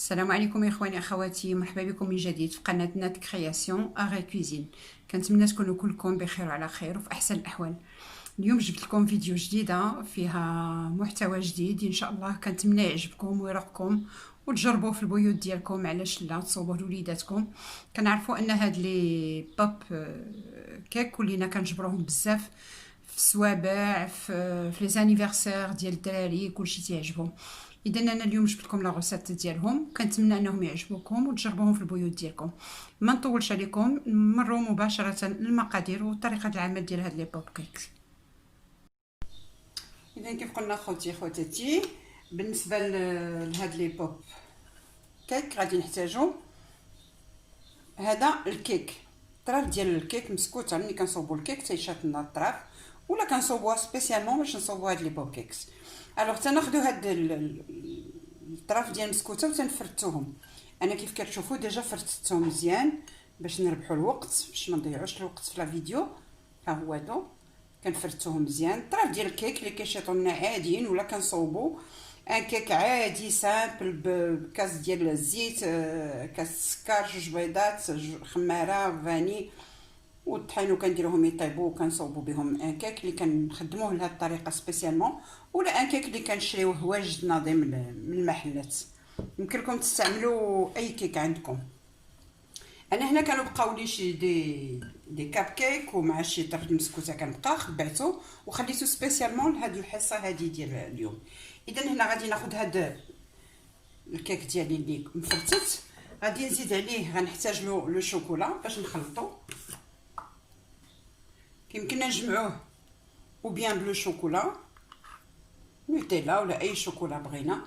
السلام عليكم يا اخواني اخواتي، مرحبا بكم من جديد في قناه نات كرياسيون اغي كوزين. كنتمنى تكونوا كلكم بخير وعلى خير وفي احسن الاحوال. اليوم جبت لكم فيديو جديده فيها محتوى جديد ان شاء الله. كنتمنى يعجبكم ويرقكم وتجربوه في البيوت ديالكم، علاش لا تصوبوه لوليداتكم. كنعرفوا ان هاد لي بوب كيك ولينا كنجبروهم بزاف في السوابع، في لي زانيفرسير ديال الدراري، كلشي تيعجبهم. اذا انا اليوم جبت لكم لا غوسيت ديالهم، كنتمنى انهم يعجبوكم وتجربوهم في البيوت ديالكم. ما نطولش عليكم، نمروا مباشره للمقادير وطريقه العمل ديال هاد لي بوب كيكس. اذا كيف قلنا خواتاتي، بالنسبه لهاد لي بوب كيك غادي نحتاجو هذا الكيك، الطراف ديال الكيك مسكوته. ملي كنصوبوا الكيك تيشات لنا الطراف، ولا كنصوبوها سبيسيالمون باش نصوبوا هاد لي بوب كيكس. الوغ تناخذوا هاد الطراف ديال مسكوته وتنفرتوهم. انا كيف كتشوفوا ديجا فرتتهم مزيان باش نربحوا الوقت، باش ما نضيعوش الوقت في لا فيديو. ها هو هادو كنفرتوهم مزيان. الطراف ديال الكيك اللي كيشيطوا لنا عاديين، ولا كنصوبوا ان كيك عادي سامبل بكاس ديال الزيت، كاس السكر، جوج بيضات، خماره، فاني والطحين، وكنديروهم يطيبوا وكنصوبوا بهم ان كيك اللي كنخدموه لهاد الطريقه سبيسيالمون، ولا ان كيك اللي كنشريوه واجد ناضي من المحلات. يمكن لكم تستعملوا اي كيك عندكم. انا هنا كانوا بقاو لي شي دي كاب كيك ومع شي طرف مسكوته كنبقى خبعته وخليته سبيسيالمون لهاد الحصه هذه ديال اليوم. اذا هنا غادي ناخذ هاد الكيك ديالي اللي مفرتت، غادي نزيد عليه، غنحتاج له لو شوكولا باش نخلطو. كيمكننا نجمعوه او بيان بلو شوكولا نوتيلا ولا اي شوكولا بغينا،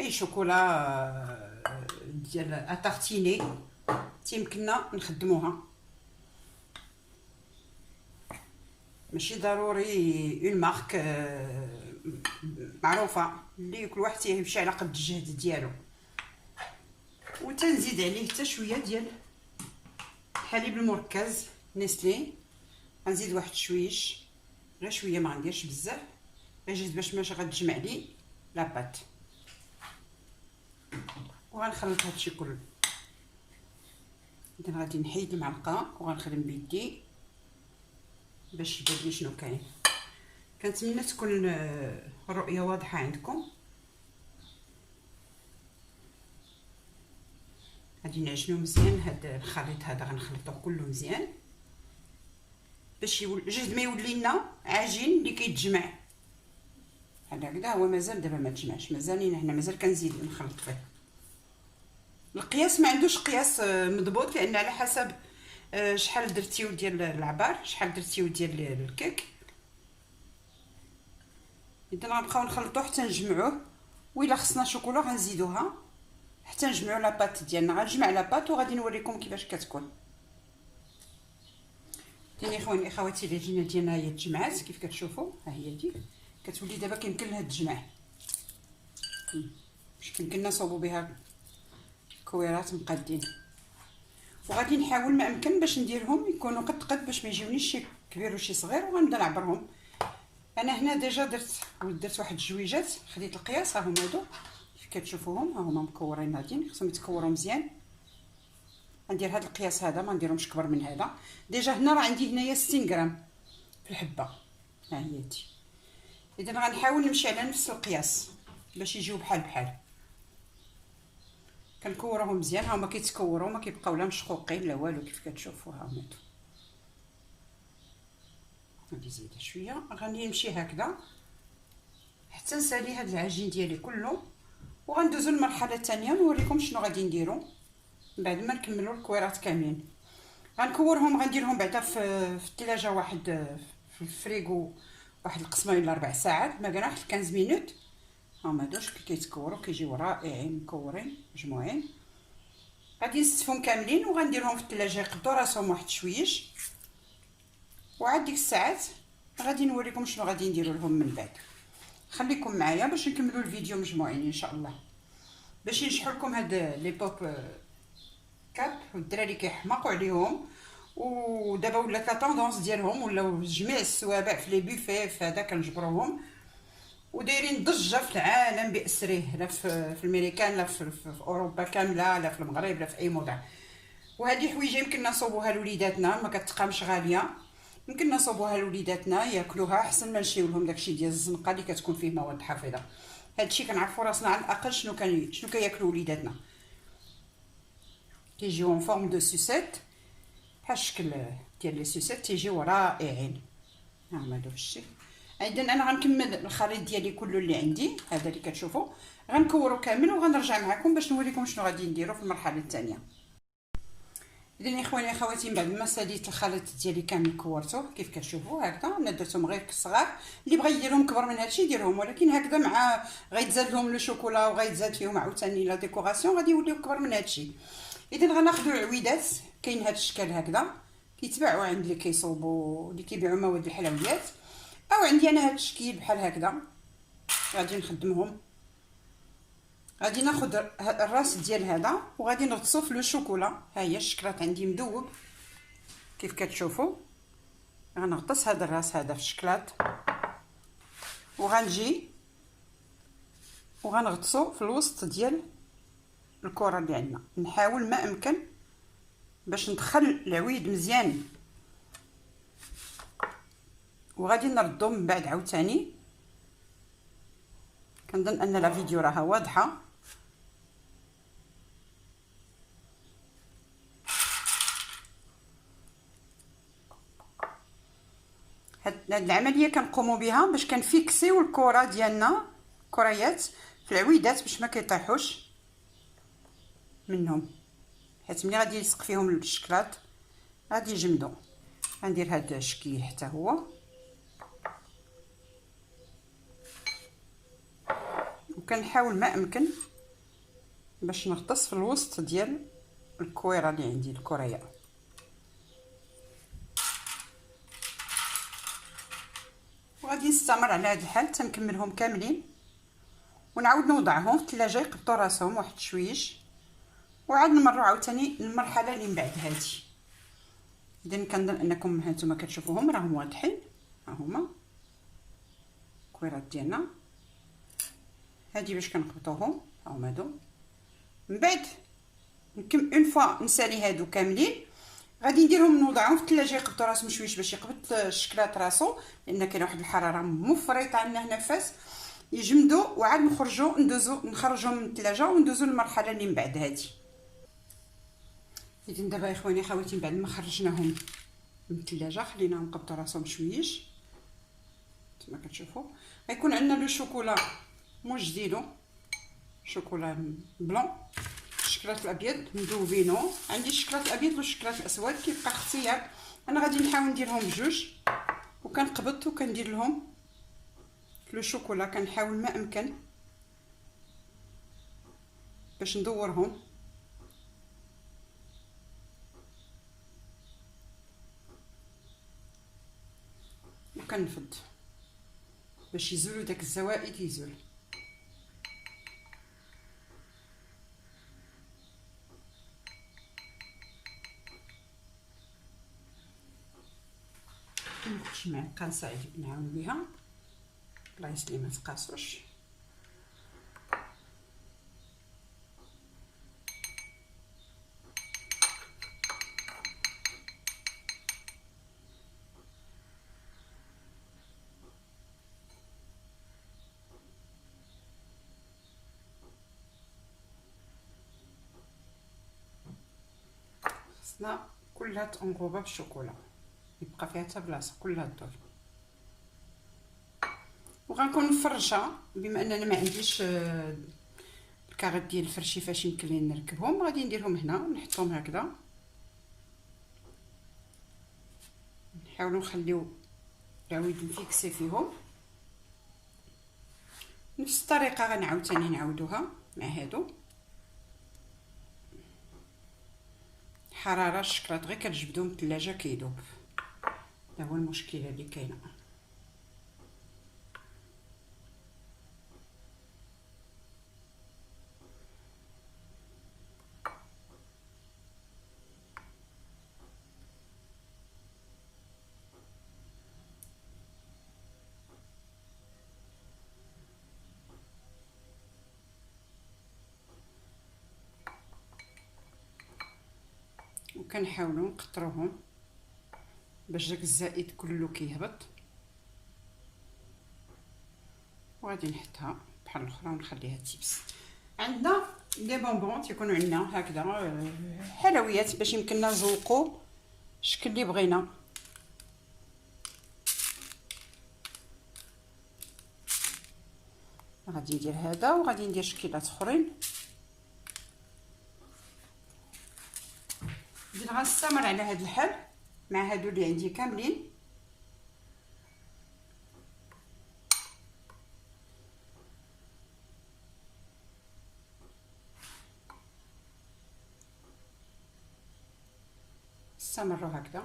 اي شوكولا ديال اتارتيني تيمكننا نخدموها. ماشي ضروري اون مارك معروفه، اللي كل واحد تيمشي على قد الجهد ديالو. وتنزيد عليه حتى شويه ديال الحليب المركز نيسلي، غنزيد واحد شويش، غير شويه ما غنديرش بزاف، غير باش ماشي غتجمع لي لاباط. وغنخلط هادشي كله. اذا غادي نحيد المعلقه وغنخدم بيدي باش يبان لي شنو كاين. كنتمنى تكون الرؤيه واضحه عندكم. غادي نعجنو مزيان هاد الخليط هذا، غنخلطوه كله مزيان باش جهد ما يولي لنا عجين اللي كيتجمع. هذا هو مازال دابا ما تجمعش، مازالين هنا مازال كنزيد نخلط فيه. القياس ما عندوش قياس مضبوط، لان على حسب شحال درتيو ديال العبار، شحال درتيو ديال الكيك. اذا غنبقاو نخلطوه حتى نجمعوه، وإلا خصنا شوكولا غنزيدوها حتى نجمعوا لاباط ديالنا. غنجمع لاباط وغادي نوريكم كيفاش كتكون. ثاني اخواني اخواتي، العجينه ديالنا هي تجمعات كيف كتشوفوا، ها هي دي كتولي دابا كيمكن لها تجمع، باش كيمكننا نصوبوا بها كويرات مقادين. وغادي نحاول ما امكن باش نديرهم يكونوا قد باش ما يجيونيش شي كبير وشي صغير، وغنبدا نعبرهم. انا هنا ديجا درت واحد الجويجات، خديت القياس، ها هما هادو كيف كتشوفوهم، ها هما مكورين غاديين، خصهم يتكوروا مزيان. غندير هاد القياس هذا، ما نديرهمش كبر من هذا. ديجا هنا راه عندي هنايا 60 غرام في الحبه، ها هي دي. اذا غنحاول نمشي على نفس القياس باش يجيو بحال بحال. كنكوروهم مزيان، ها هما كيتكوروا، ما كيبقاو لا مشقوقين لا والو كيف كتشوفوا. ها هما غادي نزيد شويه، غادي نمشي هكذا حتى نسالي هاد العجين ديالي كله. وغندوزو للمرحله الثانيه نوريكم شنو غادي نديرو بعد ما نكملوا الكويرات كاملين. غنكورهم، غنديرهم بعدا في الثلاجه، واحد في الفريغو واحد القسمه ولا 4 ساعات، ما كان واحد 15 مينوت. هما هادوش كيتكوروا كيجيو رائعين مكورين مجموعين. غادي نستفهم كاملين وغنديرهم في الثلاجه يقدوا راسهم واحد شويش، وعاد ديك الساعات غادي نوريكم شنو غادي نديروا لهم من بعد. خليكم معايا باش نكملوا الفيديو مجموعين ان شاء الله، باش نشرح لكم هاد لي بوب كاب. والدراري كيحماقوا عليهم، ودابا ولات لا طوندونس ديالهم، ولاو جميع السوابع في لي بوفي في هذا كنجبروهم. ودايرين ضجه في العالم باسره، لا في الميريكان، لا في اوروبا كامله، لا في المغرب، لا في اي موضع. وهذه حويجه يمكن نصوبوها لوليداتنا، ما كتقامش غاليه، يمكن نصوبوها لوليداتنا ياكلوها احسن ما نشريو لهم داكشي ديال الزنقه اللي كتكون فيه مواد حافظه. هادشي كنعرفوا راسنا على الاقل شنو كياكلوا وليداتنا. كيجيو اون فورم دو سوسيت بحال الشكل ديال لي سوسيت، تيجيو رائعين. ها هما داك الشيء. اذا انا غنكمل الخليط ديالي كله اللي عندي، هذا اللي كتشوفوا، غنكورو كامل وغنرجع معكم باش نوريكم شنو غادي نديرو في المرحله الثانيه. اذا اخواني اخواتي، بعد ما ساليت الخليط ديالي كامل كورته كيف كتشوفوا هكذا، انا درتهم غير صغار، اللي بغى يديرهم كبر من هادشي يديرهم، ولكن هكذا مع غيتزاد لهم لو شوكولا وغيتزاد فيهم عاوتاني لا ديكوراسيون غادي يوليو كبر من هادشي. اذا غناخذوا العويدات، كاين هاد الشكل هكذا كيتباعوا عند اللي كيصوبوا اللي كيبيعوا مواد الحلويات، او عندي انا هاد الشكل بحال هكذا غادي نخدمهم. غادي ناخذ الراس ديال هذا وغادي نغطسو في لو شوكولا. ها هي الشكلاط عندي مذوب كيف كتشوفوا، غنغطس هذا الراس هذا في الشكلاط وغنجي وغنغطسو في الوسط ديال الكره اللي عندنا. نحاول ما امكن باش ندخل العويد مزيان، وغادي نردو من بعد عاوتاني. كنظن ان لا فيديو راها واضحه. هاد العمليه كنقوموا بها باش كنفيكسيو الكره ديالنا، كريات في العويدات باش ما كيطيحوش منهم، حيت ملي غادي يلصق فيهم الشكلاط غادي يجمدوا. غندير هذا الشكل حتى هو، وكنحاول ما امكن باش نغطس في الوسط ديال الكويره اللي عندي، الكريه. وغادي نستمر على هذا الحال حتى نكملهم كاملين، ونعاود نوضعهم في الثلاجه يقبطوا راسهم واحد شويش، وعاد نمروا عاوتاني المرحله اللي من بعد هذه. اذا كنظن انكم هانتوما كتشوفوهم راهم واضحين، ها هما الكويرات ديالنا. هادي باش كنقبطوهم، ها هما هادو. من بعد اون فوا نسالي هادو كاملين غادي نديرهم نوضعهم في الثلاجه يقبطوا راسهم شويش باش يقبط الشكلاط راسو، لان كاين واحد الحراره مفرطه عندنا هنا فاس، يجمدوا وعاد نخرجوا من الثلاجه وندوزو للمرحله اللي من بعد هذه. اذا دابا اخواني اخواتي، بعد ما خرجناهم من الثلاجه خليناهم يقبطوا راسهم شويش كما كتشوفوا. غيكون عندنا لو شوكولا مجديدو، شوكولا بلون، الشكلاط الابيض مذوبينو. عندي الشكلاط الابيض والشكلاط الاسود، كيبقى اختيار. انا غادي نحاول نديرهم بجوج، وكنقبط وكندير لهم لو شوكولا. كنحاول ما امكن باش ندورهم، وكنفض باش يزولوا داك الزوائد يزول. ناخذ معلقه نساعد نعاون بها بلايص اللي ما تقاسوش. خصنا كلها تنغوبه بالشوكولا، يبقى فيها حتى بلاصه كلها الدور. وغنكون مفرشه، بما اننا ما عنديش الكاغيط ديال الفرشي فاش يمكن لي نركبهم، غادي نديرهم هنا ونحطهم هكذا. نحاولوا نخليو العويد نفيكسي فيهم. نفس الطريقه غنعاود ثاني نعاودوها مع هادو. حراره الشكلاط غير كتجبدو من الثلاجه كيذوب، هذا هو المشكله اللي كاينه. كنحاولوا نقطروهم باش داك الزائد كله كيهبط، وغادي نحطها بحال الاخرى ونخليها تيبس. عندنا لي بونبون تيكونوا عندنا هكذا حلويات باش يمكننا نزوقوا الشكل اللي بغينا. غادي ندير هذا وغادي ندير شكيلات اخرين. بديت غنستمر على هذا الحال مع هادو اللي عندي كاملين. استمروا هكذا.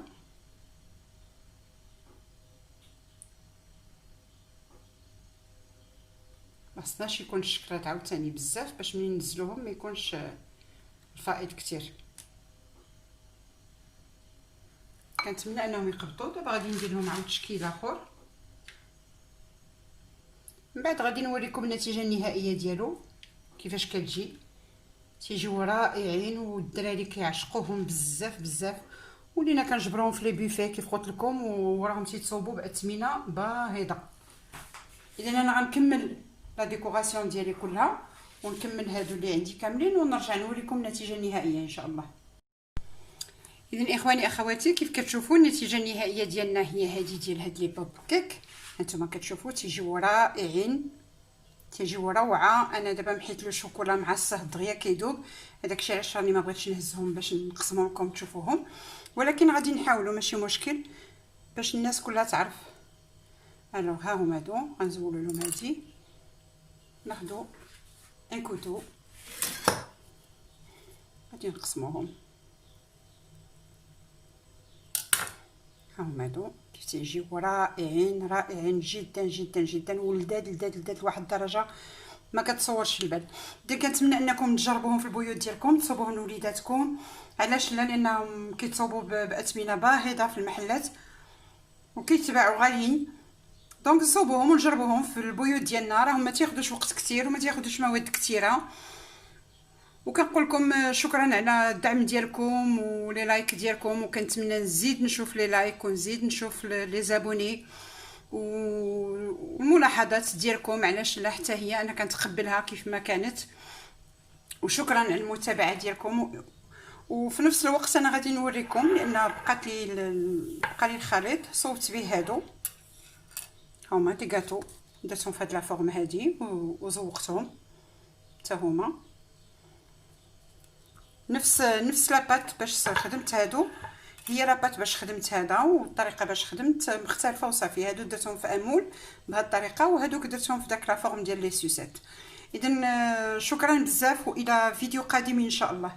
مخصناش يكون الشكلاط عاوتاني بزاف باش ملي ننزلوهم ما يكونش الفائض كتير. كنتمنى انهم يقبطوا. دابا غادي ندير لهم عاود تشكيل اخر، من بعد غادي نوريكم النتيجه النهائيه ديالو كيفاش كتجي. تيجيو رائعين والدراري كيعشقوهم بزاف بزاف، ولينا كنجبروهم في لي بوفيه كيف قلت لكم، وراهم تيتصوبوا باثمنه باهظه. اذا انا غنكمل لا ديكوراسيون ديالي كلها ونكمل هادو اللي عندي كاملين ونرجع نوريكم النتيجه النهائيه ان شاء الله. اذا اخواني اخواتي كيف كتشوفوا النتيجه النهائيه ديالنا هي هذه ديال هاد لي بوب كيك. هانتوما كتشوفوا تيجيو رائعين، تيجيو روعه. انا دابا محيت له الشوكولا معصه دغيا كيذوب، هذاك الشيء علاش راني ما بغيتش نهزهم باش نقسمهم لكم تشوفوهم، ولكن غادي نحاولوا ماشي مشكل باش الناس كلها تعرف. الو ها هما هادو غنزولوا لهم هادي، ناخذوا ان كوتو غادي نقسموهم. ها هما هادو كيف تيجيو رائعين رائعين جدا جدا جدا، ولذاذ لذاذ لذاذ لواحد الدرجه ما كتصورش البال. اذا كنتمنى انكم تجربوهم في البيوت ديالكم، تصوبوهم لوليداتكم. علاش لا؟ لانهم كيتصوبوا باثمنه باهظه في المحلات وكيتباعوا غاليين. دونك صوبوهم ونجربوهم في البيوت ديالنا، راهم ما تياخذوش وقت كثير وما تياخذوش مواد كثيره. وكنقول لكم شكرا على الدعم ديالكم ولي لايك ديالكم، وكنتمنى نزيد نشوف لي لايك ونزيد نشوف لي زابوني والملاحظات ديالكم. علاش لا؟ حتى هي انا كنتقبلها كيف ما كانت. وشكرا على المتابعه ديالكم. وفي نفس الوقت انا غادي نوريكم، لان بقى لي الخليط صوبت به هادو هما دي غاتو، درتهم في هاد لا فورم هادي وزوقتهم حتى هما نفس لاباط باش خدمت هادو، هي لاباط باش خدمت هذا، والطريقه باش خدمت مختلفه وصافي. هادو درتهم في امول بهاد الطريقه، وهادوك درتهم في داك لا فورم ديال لي سوسيت. اذا شكرا بزاف والى فيديو قادم ان شاء الله.